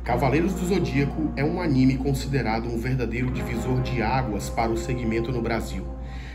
Cavaleiros do Zodíaco é um anime considerado um verdadeiro divisor de águas para o segmento no Brasil.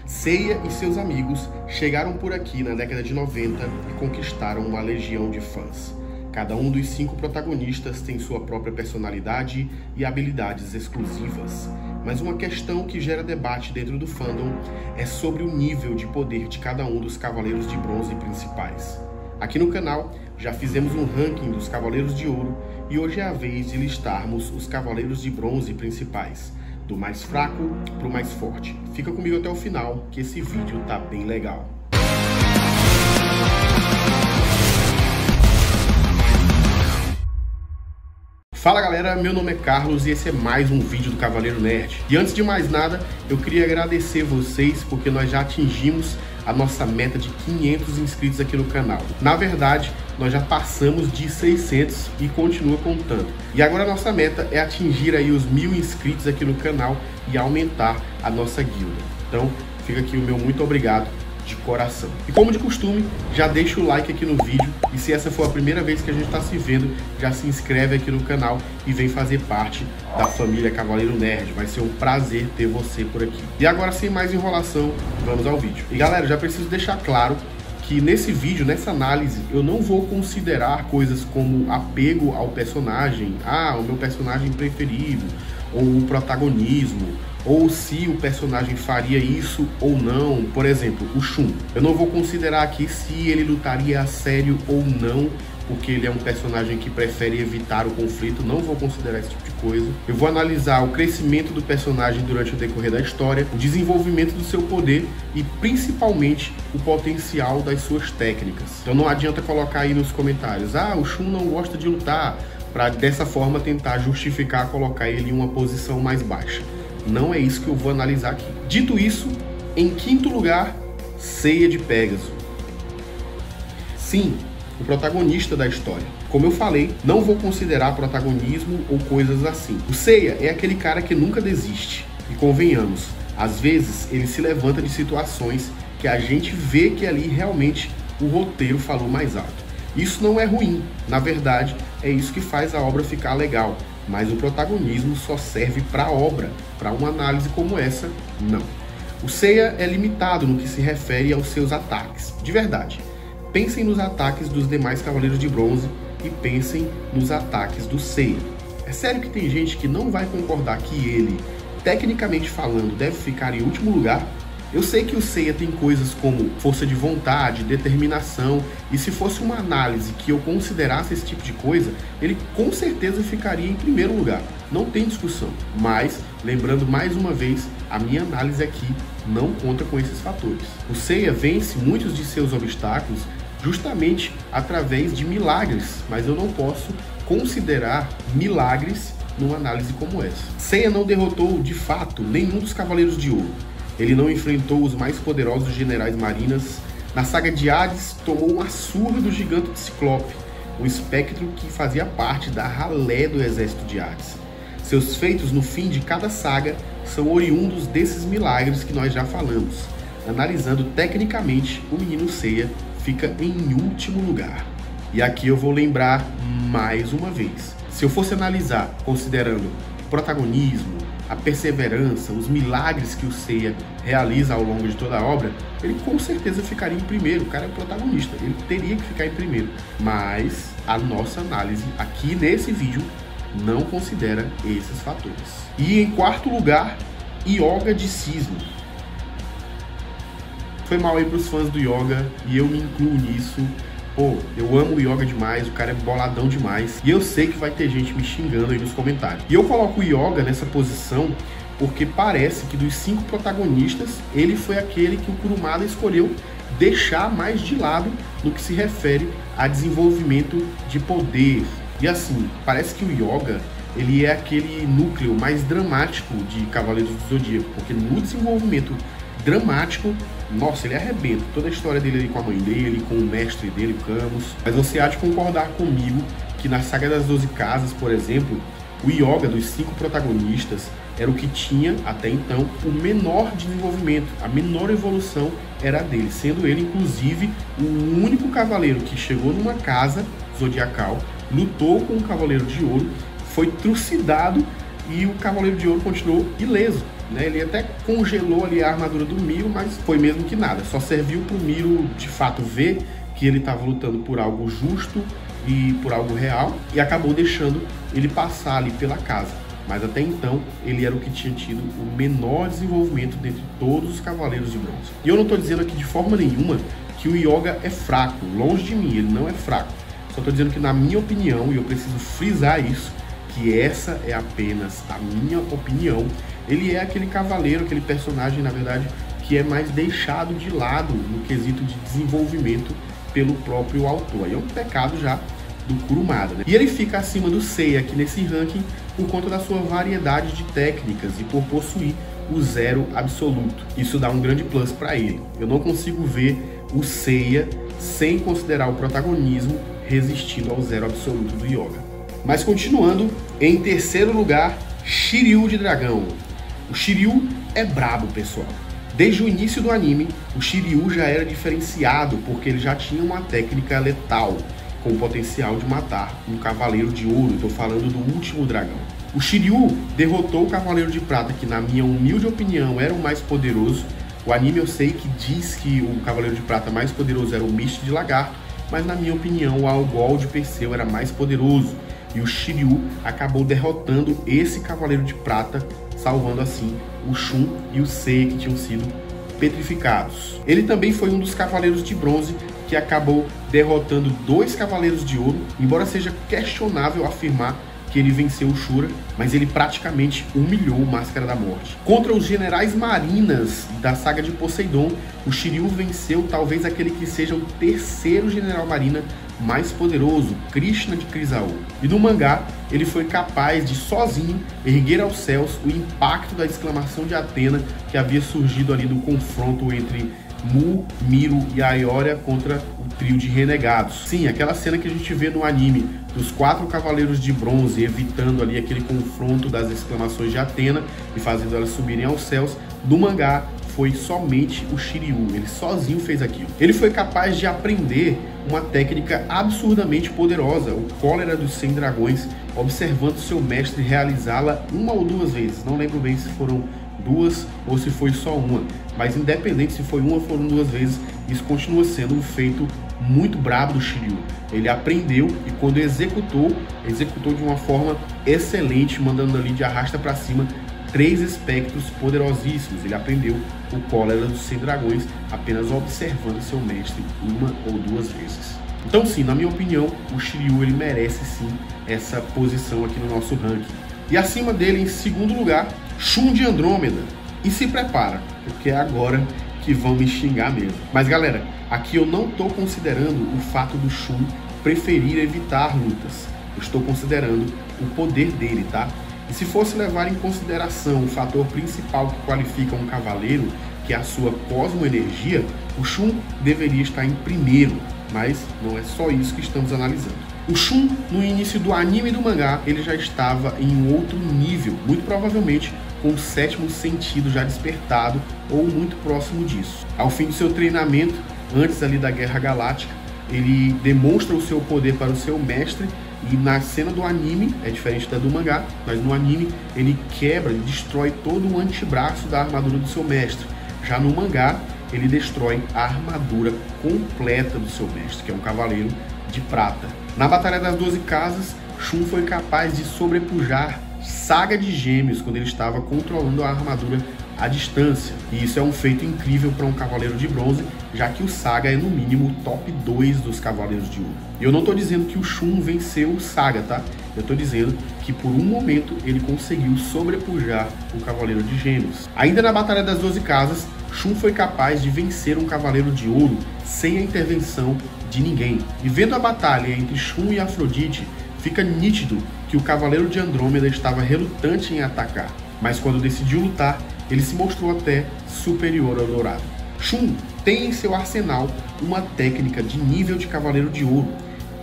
Seiya e seus amigos chegaram por aqui na década de 90 e conquistaram uma legião de fãs. Cada um dos 5 protagonistas tem sua própria personalidade e habilidades exclusivas. Mas uma questão que gera debate dentro do fandom é sobre o nível de poder de cada um dos Cavaleiros de Bronze principais. Aqui no canal já fizemos um ranking dos Cavaleiros de Ouro e hoje é a vez de listarmos os Cavaleiros de Bronze principais, do mais fraco para o mais forte. Fica comigo até o final que esse vídeo tá bem legal. Fala galera, meu nome é Carlos e esse é mais um vídeo do Cavaleiro Nerd. E antes de mais nada, eu queria agradecer vocês porque nós já atingimos a nossa meta de 500 inscritos aqui no canal. Na verdade, nós já passamos de 600 e continua contando. E agora a nossa meta é atingir aí os 1000 inscritos aqui no canal e aumentar a nossa guilda. Então, fica aqui o meu muito obrigado de coração. E como de costume, já deixa o like aqui no vídeo e se essa for a primeira vez que a gente está se vendo, já se inscreve aqui no canal e vem fazer parte da família Cavaleiro Nerd. Vai ser um prazer ter você por aqui. E agora, sem mais enrolação, vamos ao vídeo. E galera, já preciso deixar claro que nesse vídeo, nessa análise, eu não vou considerar coisas como apego ao personagem, o meu personagem preferido, ou o protagonismo, ou se o personagem faria isso ou não. Por exemplo, o Shun. Eu não vou considerar aqui se ele lutaria a sério ou não, porque ele é um personagem que prefere evitar o conflito. Não vou considerar esse tipo de coisa. Eu vou analisar o crescimento do personagem durante o decorrer da história, o desenvolvimento do seu poder e principalmente o potencial das suas técnicas. Então não adianta colocar aí nos comentários: o Shun não gosta de lutar, para dessa forma tentar justificar colocar ele em uma posição mais baixa. Não é isso que eu vou analisar aqui. Dito isso, em quinto lugar, Seiya de Pégaso. Sim, o protagonista da história. Como eu falei, não vou considerar protagonismo ou coisas assim. O Seiya é aquele cara que nunca desiste. E convenhamos, às vezes ele se levanta de situações que a gente vê que ali realmente o roteiro falou mais alto. Isso não é ruim, na verdade, é isso que faz a obra ficar legal. Mas o protagonismo só serve para a obra, para uma análise como essa, não. O Seiya é limitado no que se refere aos seus ataques, de verdade. Pensem nos ataques dos demais Cavaleiros de Bronze e pensem nos ataques do Seiya. É sério que tem gente que não vai concordar que ele, tecnicamente falando, deve ficar em último lugar? Eu sei que o Seiya tem coisas como força de vontade, determinação, e se fosse uma análise que eu considerasse esse tipo de coisa, ele com certeza ficaria em primeiro lugar. Não tem discussão. Mas, lembrando mais uma vez, a minha análise aqui não conta com esses fatores. O Seiya vence muitos de seus obstáculos justamente através de milagres, mas eu não posso considerar milagres numa análise como essa. Seiya não derrotou, de fato, nenhum dos Cavaleiros de Ouro. Ele não enfrentou os mais poderosos generais marinas. Na saga de Hades, tomou uma surra do gigante de Ciclope, o espectro que fazia parte da ralé do exército de Hades. Seus feitos no fim de cada saga são oriundos desses milagres que nós já falamos. Analisando tecnicamente, o menino Seiya fica em último lugar. E aqui eu vou lembrar mais uma vez. Se eu fosse analisar considerando protagonismo, a perseverança, os milagres que o Seiya realiza ao longo de toda a obra, ele com certeza ficaria em primeiro. O cara é o protagonista, ele teria que ficar em primeiro. Mas a nossa análise aqui nesse vídeo não considera esses fatores. E em quarto lugar, Yoga de Cisne. Foi mal aí pros fãs do Yoga e eu me incluo nisso. Pô, eu amo o Yoga demais, o cara é boladão demais. E eu sei que vai ter gente me xingando aí nos comentários. E eu coloco o Yoga nessa posição porque parece que dos 5 protagonistas, ele foi aquele que o Kurumada escolheu deixar mais de lado no que se refere a desenvolvimento de poder. E assim, parece que o Yoga, ele é aquele núcleo mais dramático de Cavaleiros do Zodíaco, porque no desenvolvimento dramático, nossa, ele arrebenta. Toda a história dele ali com a mãe dele, com o mestre dele, o Camus. Mas você há de concordar comigo que na saga das 12 casas, por exemplo, o Yoga dos 5 protagonistas era o que tinha, até então, o menor desenvolvimento, a menor evolução era dele, sendo ele, inclusive, o único cavaleiro que chegou numa casa zodiacal, lutou com um Cavaleiro de Ouro, foi trucidado e o Cavaleiro de Ouro continuou ileso, né? Ele até congelou ali a armadura do Miro, mas foi mesmo que nada. Só serviu para o Miro, de fato, ver que ele estava lutando por algo justo e por algo real, e acabou deixando ele passar ali pela casa. Mas até então, ele era o que tinha tido o menor desenvolvimento dentre todos os Cavaleiros de Bronze. E eu não estou dizendo aqui de forma nenhuma que o Yoga é fraco, longe de mim, ele não é fraco. Só estou dizendo que, na minha opinião, e eu preciso frisar isso, que essa é apenas a minha opinião, ele é aquele cavaleiro, aquele personagem, na verdade, que é mais deixado de lado no quesito de desenvolvimento pelo próprio autor. Aí é um pecado já do Kurumada, né? E ele fica acima do Seiya aqui nesse ranking por conta da sua variedade de técnicas e por possuir o zero absoluto. Isso dá um grande plus para ele. Eu não consigo ver o Seiya, sem considerar o protagonismo, resistindo ao zero absoluto do Yoga. Mas continuando, em terceiro lugar, Shiryu de Dragão. O Shiryu é brabo, pessoal. Desde o início do anime, o Shiryu já era diferenciado porque ele já tinha uma técnica letal, com o potencial de matar um Cavaleiro de Ouro. Estou falando do Último Dragão. O Shiryu derrotou o Cavaleiro de Prata, que na minha humilde opinião era o mais poderoso. O anime eu sei que diz que o Cavaleiro de Prata mais poderoso era o Mist de Lagarto, mas na minha opinião o Algol de Perseu era mais poderoso. E o Shiryu acabou derrotando esse Cavaleiro de Prata, salvando assim o Shun e o Seiya, que tinham sido petrificados. Ele também foi um dos Cavaleiros de Bronze que acabou derrotando 2 Cavaleiros de Ouro, embora seja questionável afirmar que ele venceu o Shura, mas ele praticamente humilhou o Máscara da Morte. Contra os Generais Marinas da saga de Poseidon, o Shiryu venceu talvez aquele que seja o terceiro General Marina mais poderoso, Krishna de Chrysaor. E no mangá, ele foi capaz de sozinho erguer aos céus o impacto da exclamação de Atena que havia surgido ali no confronto entre Mu, Miro e Aioria contra o trio de renegados. Sim, aquela cena que a gente vê no anime dos 4 Cavaleiros de Bronze evitando ali aquele confronto das exclamações de Atena e fazendo elas subirem aos céus, no mangá foi somente o Shiryu, ele sozinho fez aquilo. Ele foi capaz de aprender uma técnica absurdamente poderosa, o Cólera dos 100 Dragões, observando seu mestre realizá-la 1 ou 2 vezes. Não lembro bem se foram 2 ou se foi só uma, mas independente se foi 1 ou foram 2 vezes, isso continua sendo um feito muito brabo do Shiryu. Ele aprendeu e quando executou de uma forma excelente, mandando ali de arrasta para cima 3 espectros poderosíssimos. Ele aprendeu o Cólera dos 100 Dragões apenas observando seu mestre 1 ou 2 vezes. Então sim, na minha opinião, o Shiryu ele merece sim essa posição aqui no nosso ranking. E acima dele, em segundo lugar, Shun de Andrômeda. E se prepara, porque é agora que vão me xingar mesmo. Mas galera, aqui eu não estou considerando o fato do Shun preferir evitar lutas. Eu estou considerando o poder dele, tá? E se fosse levar em consideração o fator principal que qualifica um cavaleiro, que é a sua cosmoenergia, o Shun deveria estar em primeiro, mas não é só isso que estamos analisando. O Shun, no início do anime e do mangá, ele já estava em um outro nível, muito provavelmente com o 7º sentido já despertado ou muito próximo disso. Ao fim do seu treinamento, antes ali da Guerra Galáctica, ele demonstra o seu poder para o seu mestre. E na cena do anime, é diferente da do mangá, mas no anime ele quebra, ele destrói todo o antebraço da armadura do seu mestre. Já no mangá, ele destrói a armadura completa do seu mestre, que é um cavaleiro de prata. Na Batalha das 12 Casas, Shun foi capaz de sobrepujar Saga de Gêmeos quando ele estava controlando a armadura à distância. E isso é um feito incrível para um Cavaleiro de Bronze, já que o Saga é no mínimo o top 2 dos Cavaleiros de Ouro. E eu não estou dizendo que o Shun venceu o Saga, tá? Eu estou dizendo que por um momento ele conseguiu sobrepujar o Cavaleiro de Gêmeos. Ainda na Batalha das 12 Casas, Shun foi capaz de vencer um Cavaleiro de Ouro sem a intervenção de ninguém. E vendo a batalha entre Shun e Afrodite, fica nítido que o Cavaleiro de Andrômeda estava relutante em atacar, mas quando decidiu lutar, ele se mostrou até superior ao Dourado. Shun tem em seu arsenal uma técnica de nível de Cavaleiro de Ouro.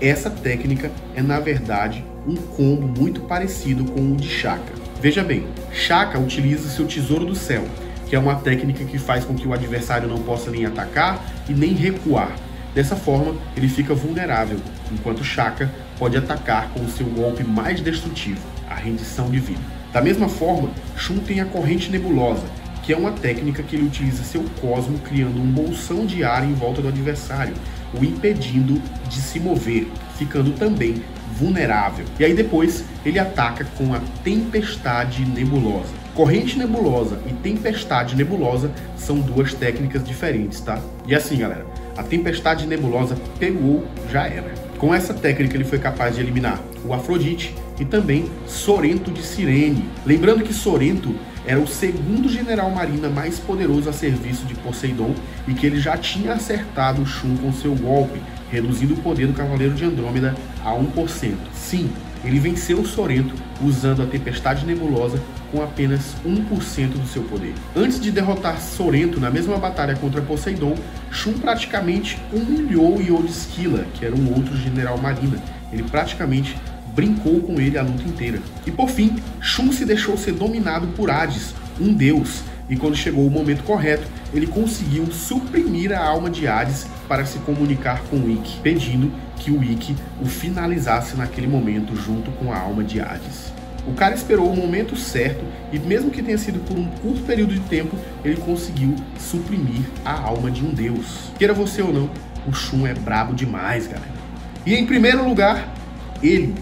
Essa técnica é, na verdade, um combo muito parecido com o de Shaka. Veja bem, Shaka utiliza seu Tesouro do Céu, que é uma técnica que faz com que o adversário não possa nem atacar e nem recuar. Dessa forma, ele fica vulnerável, enquanto Shaka pode atacar com o seu golpe mais destrutivo. a rendição divina. Da mesma forma, Shun tem a corrente nebulosa, que é uma técnica que ele utiliza seu cosmo criando um bolsão de ar em volta do adversário, o impedindo de se mover, ficando também vulnerável. E aí depois ele ataca com a tempestade nebulosa. Corrente nebulosa e tempestade nebulosa são duas técnicas diferentes, tá? E assim, galera, a tempestade nebulosa pegou, já era. Com essa técnica ele foi capaz de eliminar o Afrodite e também Sorento de Cirene. Lembrando que Sorento era o segundo general marina mais poderoso a serviço de Poseidon e que ele já tinha acertado Shun com seu golpe, reduzindo o poder do Cavaleiro de Andrômeda a 1%. Sim, ele venceu Sorento usando a Tempestade Nebulosa com apenas 1% do seu poder. Antes de derrotar Sorento na mesma batalha contra Poseidon, Shun praticamente humilhou Yodiskila, que era um outro general marina. Ele praticamente brincou com ele a luta inteira. E por fim, Shun se deixou ser dominado por Hades, um deus, e quando chegou o momento correto, ele conseguiu suprimir a alma de Hades para se comunicar com o Ikki, pedindo que o Ikki o finalizasse naquele momento junto com a alma de Hades. O cara esperou o momento certo e mesmo que tenha sido por um curto período de tempo, ele conseguiu suprimir a alma de um deus. Queira você ou não, o Shun é brabo demais, galera. E em primeiro lugar, ele,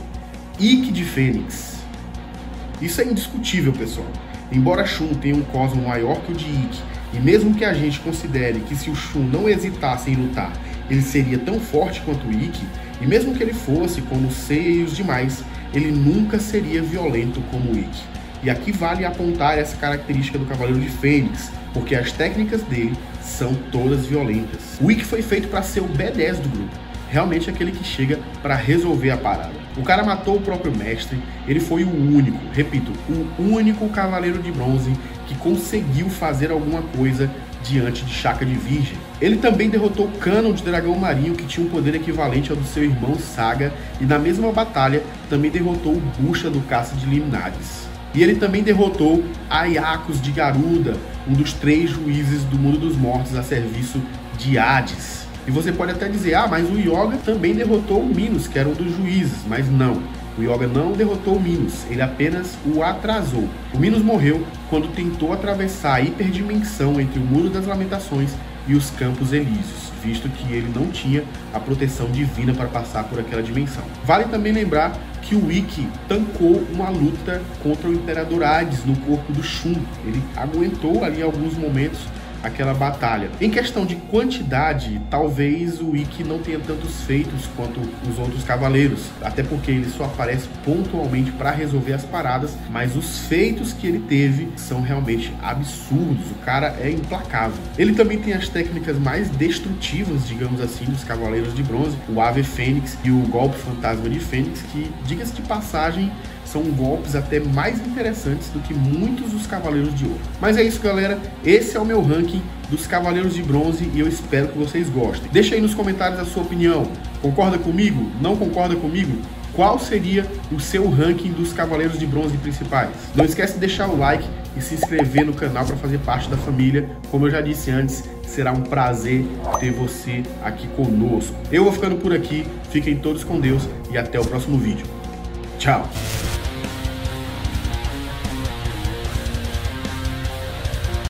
Ikki de Fênix. Isso é indiscutível, pessoal. Embora Shun tenha um cosmo maior que o de Ikki, e mesmo que a gente considere que se o Shun não hesitasse em lutar, ele seria tão forte quanto o Ikki, e mesmo que ele fosse como Seiya e os demais, ele nunca seria violento como o Ikki. E aqui vale apontar essa característica do Cavaleiro de Fênix, porque as técnicas dele são todas violentas. O Ikki foi feito para ser o B10 do grupo, realmente aquele que chega para resolver a parada. O cara matou o próprio mestre, ele foi o único, repito, o único Cavaleiro de Bronze que conseguiu fazer alguma coisa diante de Shaka de Virgem. Ele também derrotou Canon de Dragão Marinho, que tinha um poder equivalente ao do seu irmão Saga, e na mesma batalha também derrotou o Bucha do Caça de Limnades. E ele também derrotou Aiacos de Garuda, um dos 3 juízes do mundo dos mortos a serviço de Hades. E você pode até dizer, mas o Yoga também derrotou o Minos, que era um dos juízes, mas não. O Yoga não derrotou o Minos, ele apenas o atrasou. O Minos morreu quando tentou atravessar a hiperdimensão entre o Muro das Lamentações e os Campos Elíseos, visto que ele não tinha a proteção divina para passar por aquela dimensão. Vale também lembrar que o Ikki tancou uma luta contra o Imperador Hades no corpo do Shun. Ele aguentou ali alguns momentos aquela batalha. Em questão de quantidade, talvez o Ikki não tenha tantos feitos quanto os outros cavaleiros, até porque ele só aparece pontualmente para resolver as paradas, mas os feitos que ele teve são realmente absurdos. O cara é implacável. Ele também tem as técnicas mais destrutivas, digamos assim, dos Cavaleiros de Bronze, o Ave Fênix e o Golpe Fantasma de Fênix, que, diga-se de passagem, são golpes até mais interessantes do que muitos dos Cavaleiros de Ouro. Mas é isso, galera. Esse é o meu ranking dos Cavaleiros de Bronze e eu espero que vocês gostem. Deixa aí nos comentários a sua opinião. Concorda comigo? Não concorda comigo? Qual seria o seu ranking dos Cavaleiros de Bronze principais? Não esquece de deixar o like e se inscrever no canal para fazer parte da família. Como eu já disse antes, será um prazer ter você aqui conosco. Eu vou ficando por aqui. Fiquem todos com Deus e até o próximo vídeo. Tchau!